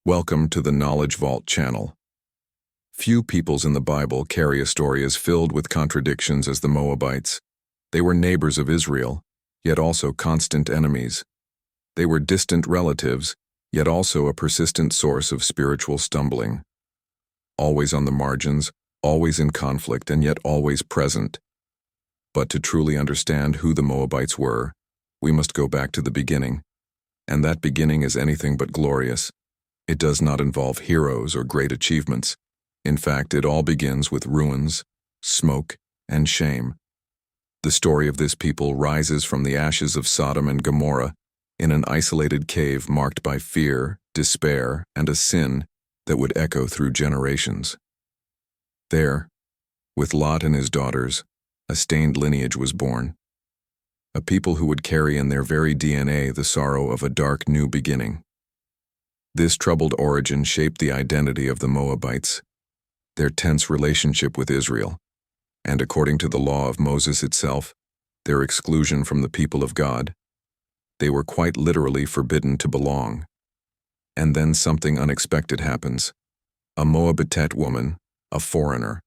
Welcome to the Knowledge Vault channel. Few peoples in the Bible carry a story as filled with contradictions as the Moabites. They were neighbors of Israel, yet also constant enemies. They were distant relatives, yet also a persistent source of spiritual stumbling. Always on the margins, always in conflict, and yet always present. But to truly understand who the Moabites were, we must go back to the beginning. And that beginning is anything but glorious. It does not involve heroes or great achievements. In fact, it all begins with ruins, smoke, and shame. The story of this people rises from the ashes of Sodom and Gomorrah in an isolated cave marked by fear, despair, and a sin that would echo through generations. There, with Lot and his daughters, a stained lineage was born. A people who would carry in their very DNA the sorrow of a dark new beginning. This troubled origin shaped the identity of the Moabites, their tense relationship with Israel, and according to the law of Moses itself, their exclusion from the people of God. They were quite literally forbidden to belong. And then something unexpected happens. A Moabite woman, a foreigner,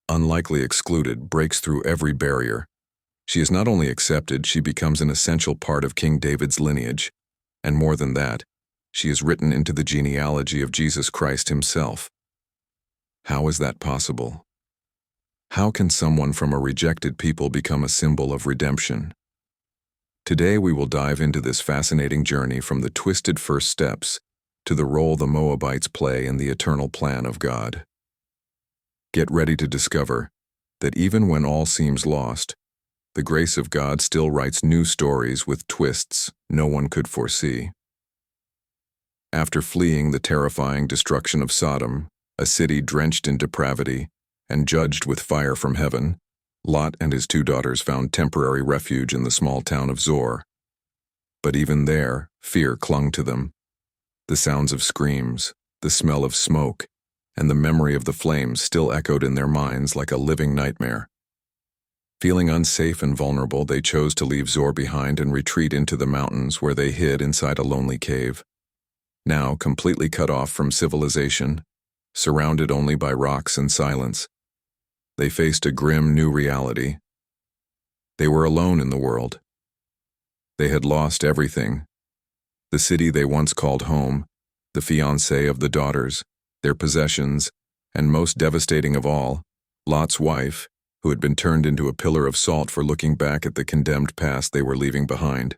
unlikely excluded, breaks through every barrier. She is not only accepted, she becomes an essential part of King David's lineage, and more than that, she is written into the genealogy of Jesus Christ himself. How is that possible? How can someone from a rejected people become a symbol of redemption? Today we will dive into this fascinating journey from the twisted first steps to the role the Moabites play in the eternal plan of God. Get ready to discover that even when all seems lost, the grace of God still writes new stories with twists no one could foresee. After fleeing the terrifying destruction of Sodom, a city drenched in depravity and judged with fire from heaven, Lot and his two daughters found temporary refuge in the small town of Zor. But even there, fear clung to them. The sounds of screams, the smell of smoke, and the memory of the flames still echoed in their minds like a living nightmare. Feeling unsafe and vulnerable, they chose to leave Zor behind and retreat into the mountains where they hid inside a lonely cave. Now completely cut off from civilization, surrounded only by rocks and silence, they faced a grim new reality. They were alone in the world. They had lost everything. The city they once called home, the fiancé of the daughters, their possessions, and most devastating of all, Lot's wife, who had been turned into a pillar of salt for looking back at the condemned past they were leaving behind.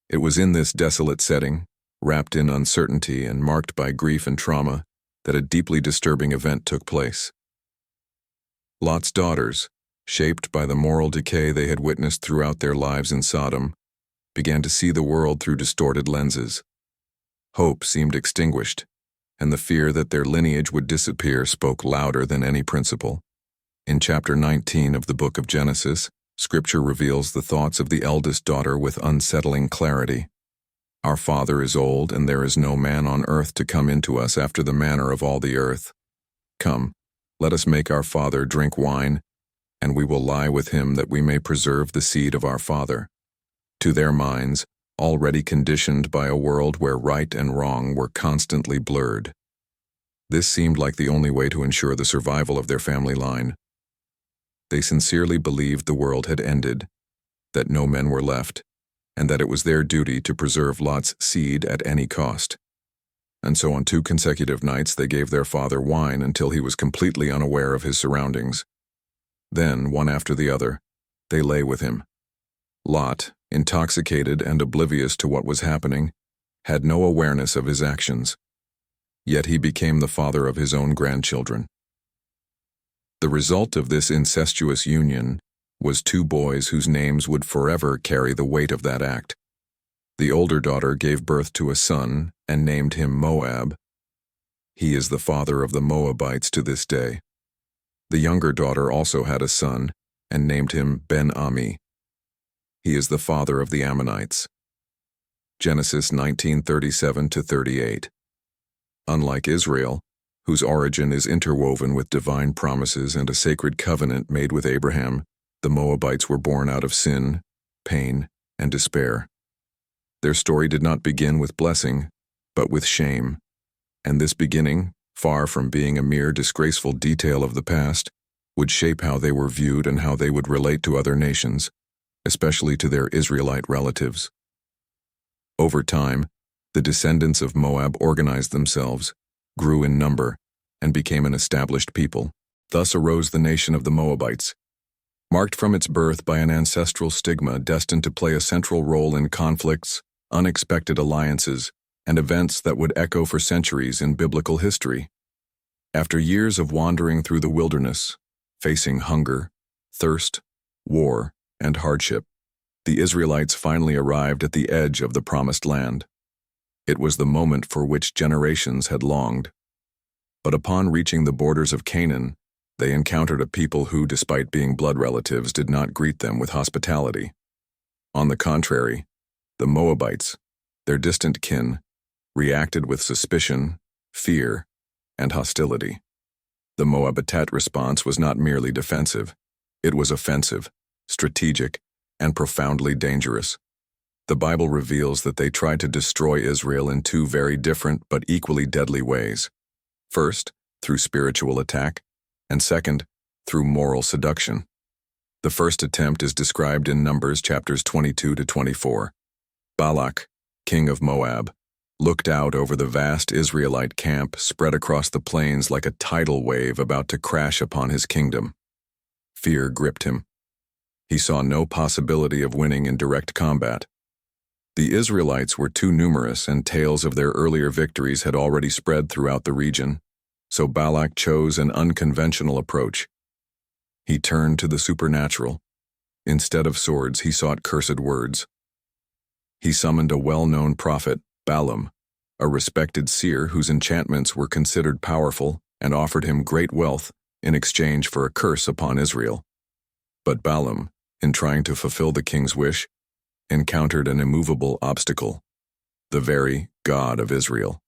It was in this desolate setting, wrapped in uncertainty and marked by grief and trauma, that a deeply disturbing event took place. Lot's daughters, shaped by the moral decay they had witnessed throughout their lives in Sodom, began to see the world through distorted lenses. Hope seemed extinguished, and the fear that their lineage would disappear spoke louder than any principle. In chapter 19 of the book of Genesis, Scripture reveals the thoughts of the eldest daughter with unsettling clarity. Our father is old, and there is no man on earth to come into us after the manner of all the earth. Come, let us make our father drink wine, and we will lie with him that we may preserve the seed of our father. To their minds, already conditioned by a world where right and wrong were constantly blurred. This seemed like the only way to ensure the survival of their family line. They sincerely believed the world had ended, that no men were left, and that it was their duty to preserve Lot's seed at any cost. And so on 2 consecutive nights they gave their father wine until he was completely unaware of his surroundings. Then, one after the other, they lay with him. Lot, intoxicated and oblivious to what was happening, had no awareness of his actions. Yet he became the father of his own grandchildren. The result of this incestuous union was 2 boys whose names would forever carry the weight of that act. The older daughter gave birth to a son and named him Moab. He is the father of the Moabites to this day. The younger daughter also had a son and named him Ben-Ami. He is the father of the Ammonites. Genesis 19:37-38. Unlike Israel, whose origin is interwoven with divine promises and a sacred covenant made with Abraham, the Moabites were born out of sin, pain, and despair. Their story did not begin with blessing, but with shame. And this beginning, far from being a mere disgraceful detail of the past, would shape how they were viewed and how they would relate to other nations, especially to their Israelite relatives. Over time, the descendants of Moab organized themselves, grew in number, and became an established people. Thus arose the nation of the Moabites, marked from its birth by an ancestral stigma destined to play a central role in conflicts, unexpected alliances, and events that would echo for centuries in biblical history. After years of wandering through the wilderness, facing hunger, thirst, war, and hardship, the Israelites finally arrived at the edge of the Promised Land. It was the moment for which generations had longed. But upon reaching the borders of Canaan, they encountered a people who, despite being blood relatives, did not greet them with hospitality. On the contrary, the Moabites, their distant kin, reacted with suspicion, fear, and hostility. The Moabite response was not merely defensive, it was offensive, strategic, and profoundly dangerous. The Bible reveals that they tried to destroy Israel in two very different but equally deadly ways. First, through spiritual attack, and second, through moral seduction. The first attempt is described in Numbers chapters 22 to 24. Balak, king of Moab, looked out over the vast Israelite camp spread across the plains like a tidal wave about to crash upon his kingdom. Fear gripped him. He saw no possibility of winning in direct combat. The Israelites were too numerous, and tales of their earlier victories had already spread throughout the region, so Balak chose an unconventional approach. He turned to the supernatural. Instead of swords, he sought cursed words. He summoned a well-known prophet, Balaam, a respected seer whose enchantments were considered powerful, and offered him great wealth in exchange for a curse upon Israel. But Balaam, in trying to fulfill the king's wish, encountered an immovable obstacle, the very God of Israel.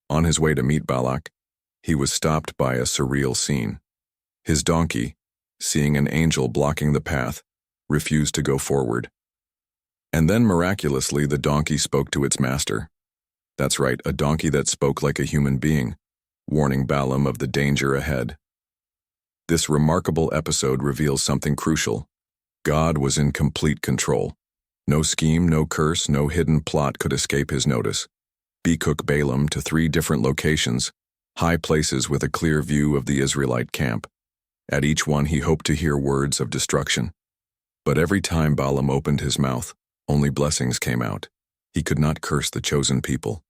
On his way to meet Balak, he was stopped by a surreal scene. His donkey, seeing an angel blocking the path, refused to go forward. And then miraculously the donkey spoke to its master. That's right, a donkey that spoke like a human being, warning Balaam of the danger ahead. This remarkable episode reveals something crucial. God was in complete control. No scheme, no curse, no hidden plot could escape his notice. Took Balaam to 3 different locations, high places with a clear view of the Israelite camp. At each one he hoped to hear words of destruction. But every time Balaam opened his mouth, only blessings came out. He could not curse the chosen people.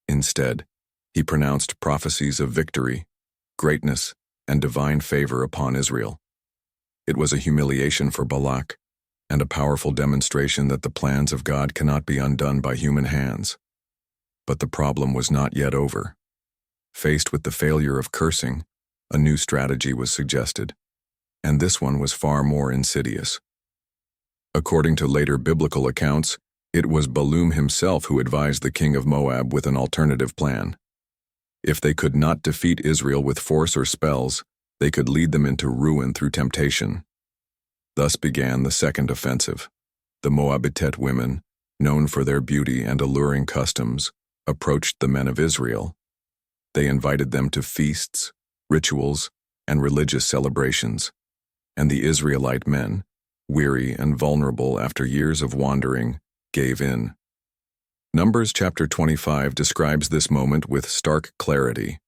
Instead, he pronounced prophecies of victory, greatness, and divine favor upon Israel. It was a humiliation for Balak, and a powerful demonstration that the plans of God cannot be undone by human hands. But the problem was not yet over. Faced with the failure of cursing, a new strategy was suggested, and this one was far more insidious. According to later biblical accounts, it was Balaam himself who advised the king of Moab with an alternative plan. If they could not defeat Israel with force or spells, they could lead them into ruin through temptation. Thus began the second offensive. The Moabite women, known for their beauty and alluring customs, approached the men of Israel. They invited them to feasts, rituals, and religious celebrations, and the Israelite men, weary and vulnerable after years of wandering, gave in. Numbers chapter 25 describes this moment with stark clarity.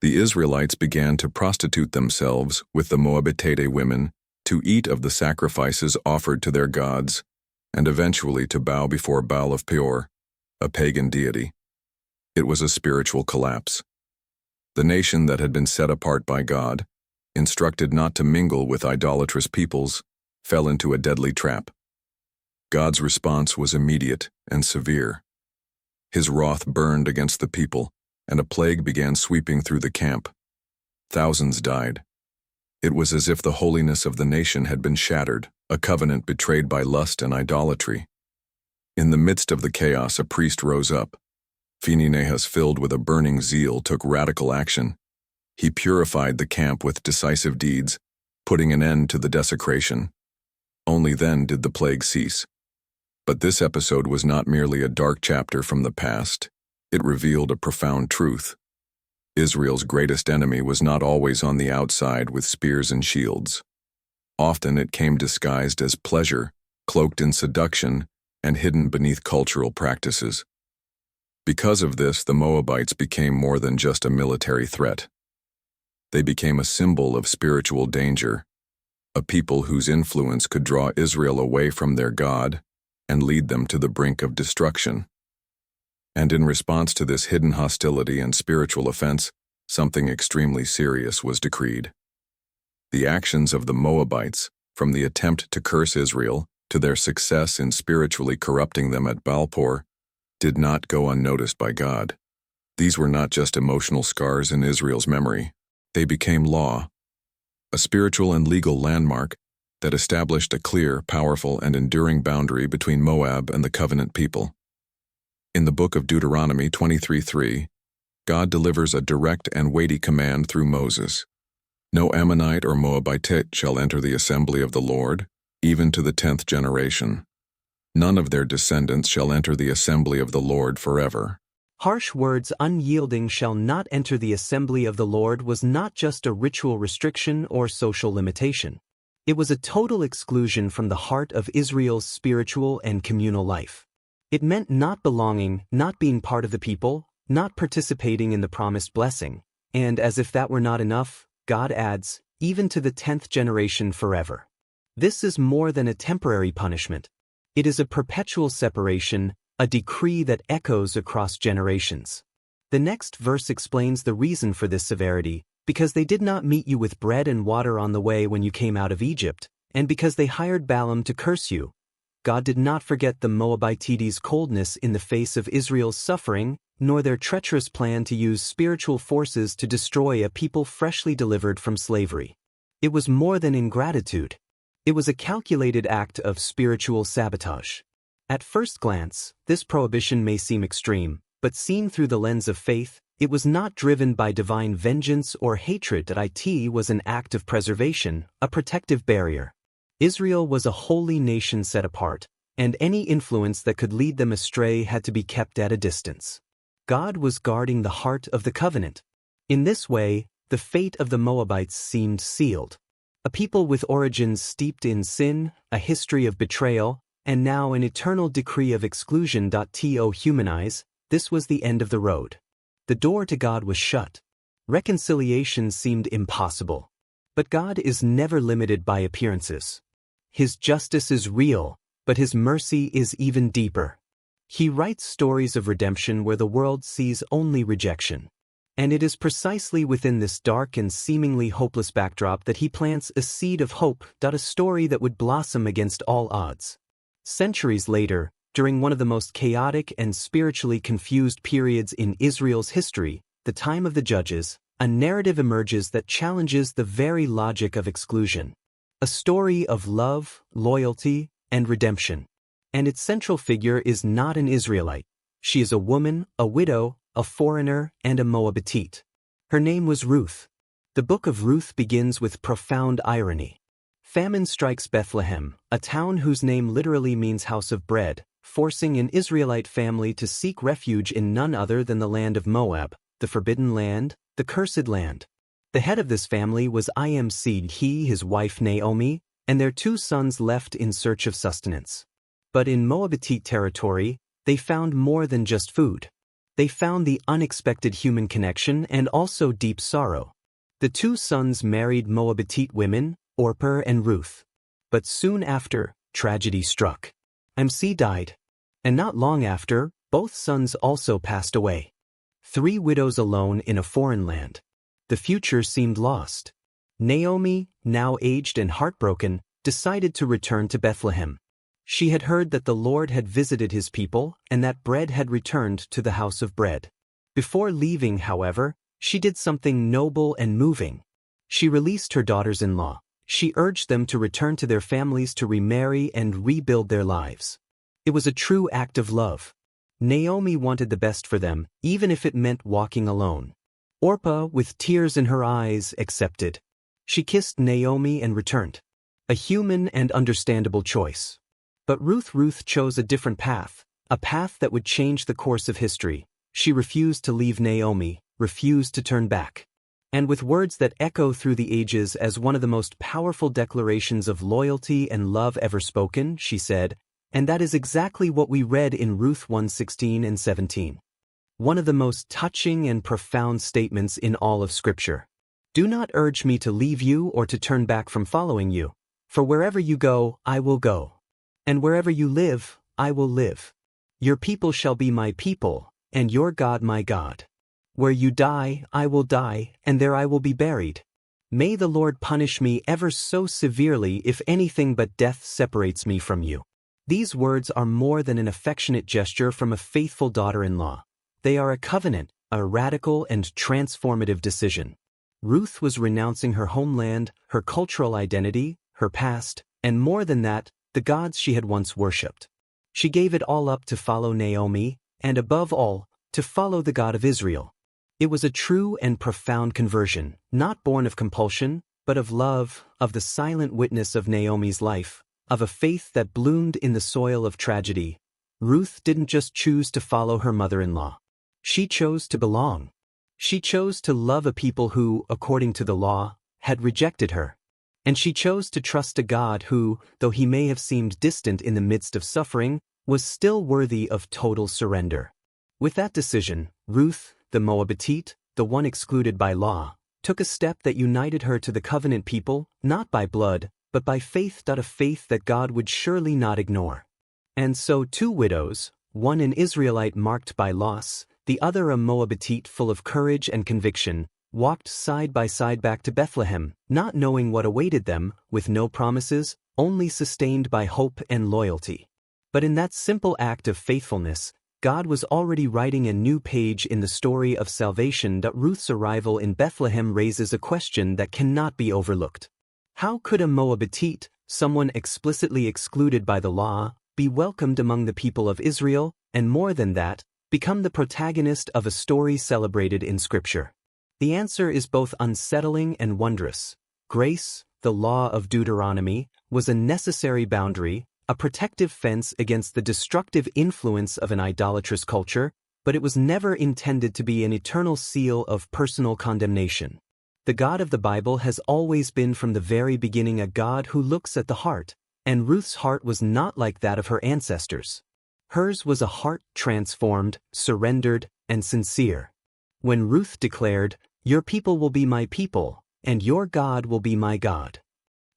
The Israelites began to prostitute themselves with the Moabite women to eat of the sacrifices offered to their gods, and eventually to bow before Baal of Peor, a pagan deity. It was a spiritual collapse. The nation that had been set apart by God, instructed not to mingle with idolatrous peoples, fell into a deadly trap. God's response was immediate and severe. His wrath burned against the people, and a plague began sweeping through the camp. Thousands died. It was as if the holiness of the nation had been shattered, a covenant betrayed by lust and idolatry. In the midst of the chaos, a priest rose up. Phinehas, filled with a burning zeal, took radical action. He purified the camp with decisive deeds, putting an end to the desecration. Only then did the plague cease. But this episode was not merely a dark chapter from the past. It revealed a profound truth. Israel's greatest enemy was not always on the outside with spears and shields. Often it came disguised as pleasure, cloaked in seduction, and hidden beneath cultural practices. Because of this, the Moabites became more than just a military threat. They became a symbol of spiritual danger, a people whose influence could draw Israel away from their God and lead them to the brink of destruction. And in response to this hidden hostility and spiritual offense, something extremely serious was decreed. The actions of the Moabites, from the attempt to curse Israel to their success in spiritually corrupting them at Balpor, did not go unnoticed by God. These were not just emotional scars in Israel's memory. They became law, a spiritual and legal landmark that established a clear, powerful, and enduring boundary between Moab and the covenant people. In the book of Deuteronomy 23:3, God delivers a direct and weighty command through Moses. No Ammonite or Moabite shall enter the assembly of the Lord, even to the 10th generation. None of their descendants shall enter the assembly of the Lord forever. Harsh words, unyielding shall not enter the assembly of the Lord, was not just a ritual restriction or social limitation. It was a total exclusion from the heart of Israel's spiritual and communal life. It meant not belonging, not being part of the people, not participating in the promised blessing, and as if that were not enough, God adds, even to the 10th generation forever. This is more than a temporary punishment. It is a perpetual separation, a decree that echoes across generations. The next verse explains the reason for this severity, because they did not meet you with bread and water on the way when you came out of Egypt, and because they hired Balaam to curse you. God did not forget the Moabitites' coldness in the face of Israel's suffering, nor their treacherous plan to use spiritual forces to destroy a people freshly delivered from slavery. It was more than ingratitude. It was a calculated act of spiritual sabotage. At first glance, this prohibition may seem extreme, but seen through the lens of faith, it was not driven by divine vengeance or hatred. It was an act of preservation, a protective barrier. Israel was a holy nation set apart, and any influence that could lead them astray had to be kept at a distance. God was guarding the heart of the covenant. In this way, the fate of the Moabites seemed sealed. A people with origins steeped in sin, a history of betrayal, and now an eternal decree of exclusion. To humanize, this was the end of the road. The door to God was shut. Reconciliation seemed impossible. But God is never limited by appearances. His justice is real, but His mercy is even deeper. He writes stories of redemption where the world sees only rejection. And it is precisely within this dark and seemingly hopeless backdrop that He plants a seed of hope. A story that would blossom against all odds. Centuries later, during one of the most chaotic and spiritually confused periods in Israel's history, the time of the Judges, a narrative emerges that challenges the very logic of exclusion. A story of love, loyalty, and redemption. And its central figure is not an Israelite. She is a woman, a widow, a foreigner, and a Moabitite. Her name was Ruth. The book of Ruth begins with profound irony. Famine strikes Bethlehem, a town whose name literally means house of bread, forcing an Israelite family to seek refuge in none other than the land of Moab, the forbidden land, the cursed land. The head of this family was he, his wife Naomi, and their 2 sons left in search of sustenance. But in Moabite territory, they found more than just food. They found the unexpected human connection and also deep sorrow. The 2 sons married Moabitite women, Orpah and Ruth. But soon after, tragedy struck. Died. And not long after, both sons also passed away. 3 widows alone in a foreign land. The future seemed lost. Naomi, now aged and heartbroken, decided to return to Bethlehem. She had heard that the Lord had visited His people and that bread had returned to the house of bread. Before leaving, however, she did something noble and moving. She released her daughters-in-law. She urged them to return to their families to remarry and rebuild their lives. It was a true act of love. Naomi wanted the best for them, even if it meant walking alone. Orpah, with tears in her eyes, accepted. She kissed Naomi and returned. A human and understandable choice. But Ruth chose a different path, a path that would change the course of history. She refused to leave Naomi, refused to turn back. And with words that echo through the ages as one of the most powerful declarations of loyalty and love ever spoken, she said, and that is exactly what we read in Ruth 1:16 and 17. One of the most touching and profound statements in all of Scripture. Do not urge me to leave you or to turn back from following you, for wherever you go, I will go. And wherever you live, I will live. Your people shall be my people, and your God my God. Where you die, I will die, and there I will be buried. May the Lord punish me ever so severely if anything but death separates me from you. These words are more than an affectionate gesture from a faithful daughter-in-law. They are a covenant, a radical and transformative decision. Ruth was renouncing her homeland, her cultural identity, her past, and more than that, the gods she had once worshipped. She gave it all up to follow Naomi, and above all, to follow the God of Israel. It was a true and profound conversion, not born of compulsion, but of love, of the silent witness of Naomi's life, of a faith that bloomed in the soil of tragedy. Ruth didn't just choose to follow her mother-in-law. She chose to belong. She chose to love a people who, according to the law, had rejected her. And she chose to trust a God who, though he may have seemed distant in the midst of suffering, was still worthy of total surrender. With that decision, Ruth, the Moabite, the one excluded by law, took a step that united her to the covenant people, not by blood, but by faith. A faith that God would surely not ignore. And so two widows, one an Israelite marked by loss, the other a Moabite full of courage and conviction, walked side by side back to Bethlehem, not knowing what awaited them, with no promises, only sustained by hope and loyalty. But in that simple act of faithfulness, God was already writing a new page in the story of salvation. Ruth's arrival in Bethlehem raises a question that cannot be overlooked. How could a Moabite, someone explicitly excluded by the law, be welcomed among the people of Israel, and more than that, become the protagonist of a story celebrated in Scripture? The answer is both unsettling and wondrous. Grace, the law of Deuteronomy, was a necessary boundary, a protective fence against the destructive influence of an idolatrous culture, but it was never intended to be an eternal seal of personal condemnation. The God of the Bible has always been from the very beginning a God who looks at the heart, and Ruth's heart was not like that of her ancestors. Hers was a heart transformed, surrendered, and sincere. When Ruth declared, "Your people will be my people, and your God will be my God,"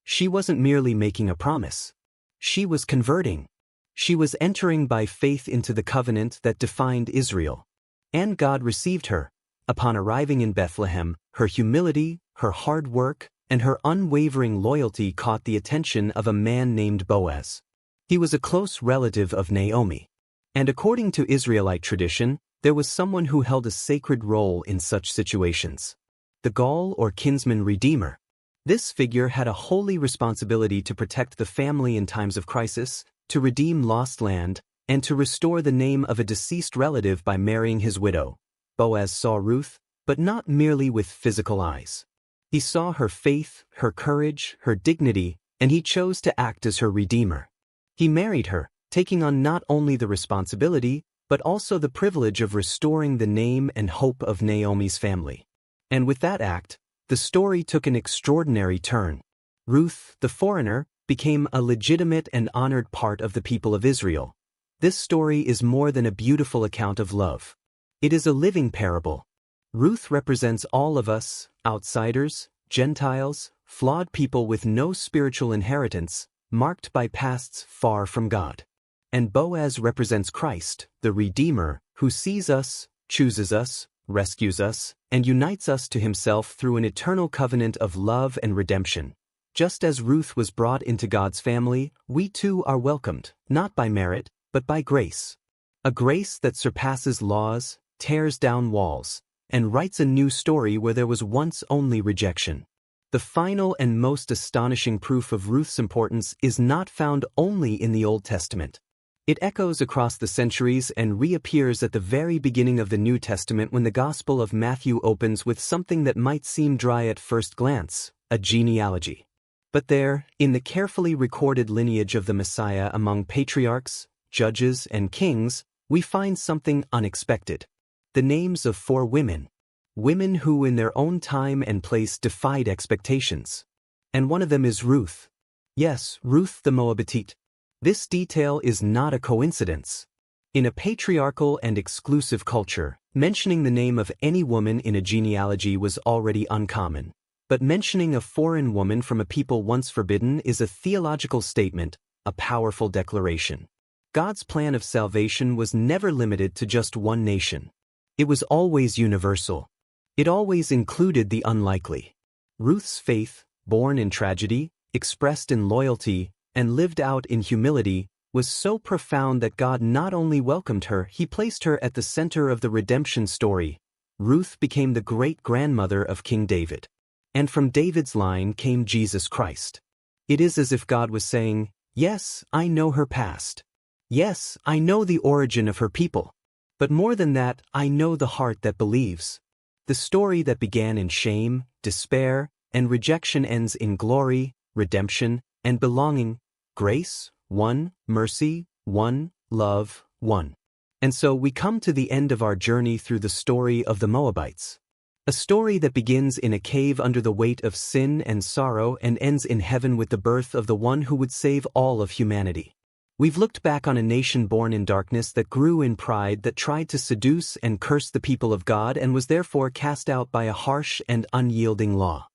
she wasn't merely making a promise. She was converting. She was entering by faith into the covenant that defined Israel. And God received her. Upon arriving in Bethlehem, her humility, her hard work, and her unwavering loyalty caught the attention of a man named Boaz. He was a close relative of Naomi. And according to Israelite tradition, there was someone who held a sacred role in such situations. The Gal or kinsman redeemer. This figure had a holy responsibility to protect the family in times of crisis, to redeem lost land, and to restore the name of a deceased relative by marrying his widow. Boaz saw Ruth, but not merely with physical eyes. He saw her faith, her courage, her dignity, and he chose to act as her redeemer. He married her, taking on not only the responsibility, but also the privilege of restoring the name and hope of Naomi's family. And with that act, the story took an extraordinary turn. Ruth, the foreigner, became a legitimate and honored part of the people of Israel. This story is more than a beautiful account of love. It is a living parable. Ruth represents all of us, outsiders, Gentiles, flawed people with no spiritual inheritance, marked by pasts far from God. And Boaz represents Christ, the Redeemer, who sees us, chooses us, rescues us, and unites us to himself through an eternal covenant of love and redemption. Just as Ruth was brought into God's family, we too are welcomed, not by merit, but by grace. A grace that surpasses laws, tears down walls, and writes a new story where there was once only rejection. The final and most astonishing proof of Ruth's importance is not found only in the Old Testament. It echoes across the centuries and reappears at the very beginning of the New Testament when the Gospel of Matthew opens with something that might seem dry at first glance, a genealogy. But there, in the carefully recorded lineage of the Messiah among patriarchs, judges, and kings, we find something unexpected. The names of 4 women. Women who in their own time and place defied expectations. And one of them is Ruth. Yes, Ruth the Moabitite. This detail is not a coincidence. In a patriarchal and exclusive culture, mentioning the name of any woman in a genealogy was already uncommon. But mentioning a foreign woman from a people once forbidden is a theological statement, a powerful declaration. God's plan of salvation was never limited to just one nation. It was always universal. It always included the unlikely. Ruth's faith, born in tragedy, expressed in loyalty, and lived out in humility, was so profound that God not only welcomed her, He placed her at the center of the redemption story. Ruth became the great-grandmother of King David. And from David's line came Jesus Christ. It is as if God was saying, yes, I know her past. Yes, I know the origin of her people. But more than that, I know the heart that believes. The story that began in shame, despair, and rejection ends in glory, redemption, and belonging, grace, one, mercy, one, love, one. And so we come to the end of our journey through the story of the Moabites. A story that begins in a cave under the weight of sin and sorrow and ends in heaven with the birth of the one who would save all of humanity. We've looked back on a nation born in darkness that grew in pride, that tried to seduce and curse the people of God and was therefore cast out by a harsh and unyielding law.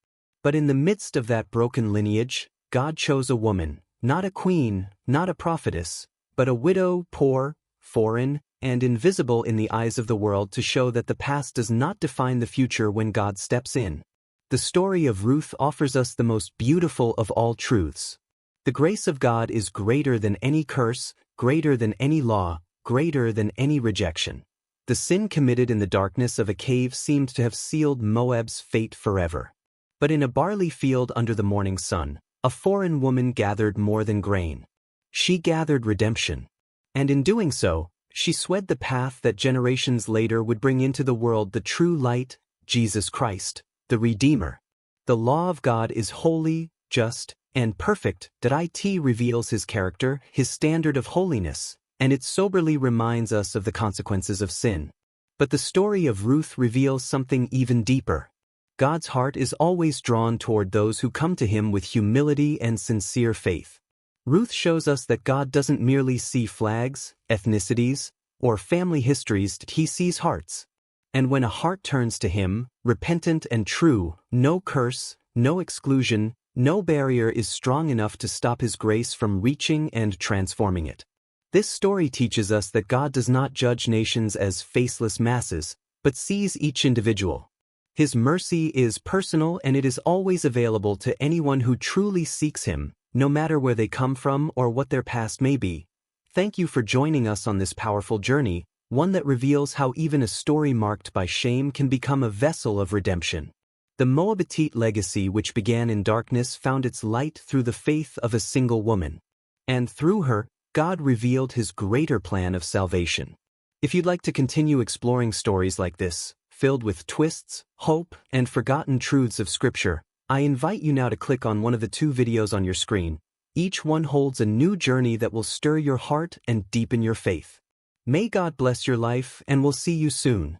But in the midst of that broken lineage, God chose a woman, not a queen, not a prophetess, but a widow, poor, foreign, and invisible in the eyes of the world, to show that the past does not define the future when God steps in. The story of Ruth offers us the most beautiful of all truths. The grace of God is greater than any curse, greater than any law, greater than any rejection. The sin committed in the darkness of a cave seemed to have sealed Moab's fate forever. But in a barley field under the morning sun, a foreign woman gathered more than grain. She gathered redemption. And in doing so, she swed the path that generations later would bring into the world the true light, Jesus Christ, the Redeemer. The law of God is holy, just, and perfect. It reveals His character, His standard of holiness, and it soberly reminds us of the consequences of sin. But the story of Ruth reveals something even deeper. God's heart is always drawn toward those who come to Him with humility and sincere faith. Ruth shows us that God doesn't merely see flags, ethnicities, or family histories, He sees hearts. And when a heart turns to Him, repentant and true, no curse, no exclusion, no barrier is strong enough to stop His grace from reaching and transforming it. This story teaches us that God does not judge nations as faceless masses, but sees each individual. His mercy is personal, and it is always available to anyone who truly seeks Him, no matter where they come from or what their past may be. Thank you for joining us on this powerful journey, one that reveals how even a story marked by shame can become a vessel of redemption. The Moabitite legacy, which began in darkness, found its light through the faith of a single woman. And through her, God revealed His greater plan of salvation. If you'd like to continue exploring stories like this, filled with twists, hope, and forgotten truths of Scripture, I invite you now to click on one of the 2 videos on your screen. Each one holds a new journey that will stir your heart and deepen your faith. May God bless your life, and we'll see you soon.